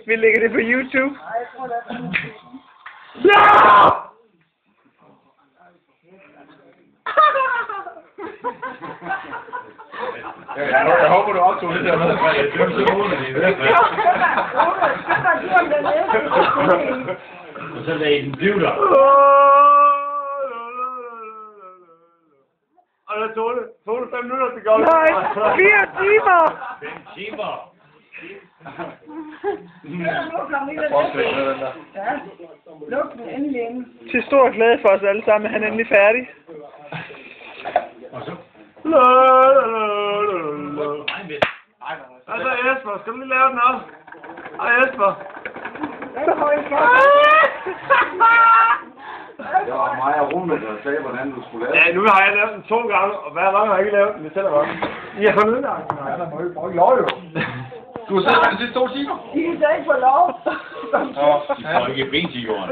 Vi lægger det på YouTube. Jeg håber, du optog det der med. Det er så roligt. Og så lagde den blive der. Og der tog det 5 minutter til godt. Nej, 4 timer! 5 timer! Luk den endelig ind. Til stor glæde for os alle sammen, han er endelig færdig. Og så? Altså Jesper, skal du lige lave den op? Hej Jesper. Det var mig og Rune, der sagde, hvordan du skulle lave Ja, nu har jeg lavet den 2 gange, og hver gang har jeg ikke lavet den, det tæller godt. I har fundet udgang. Ja, der må ikke lov jo. Du har siddet med de sidste 2 timer. I kan ikke få lov. De får ikke ben til jorden.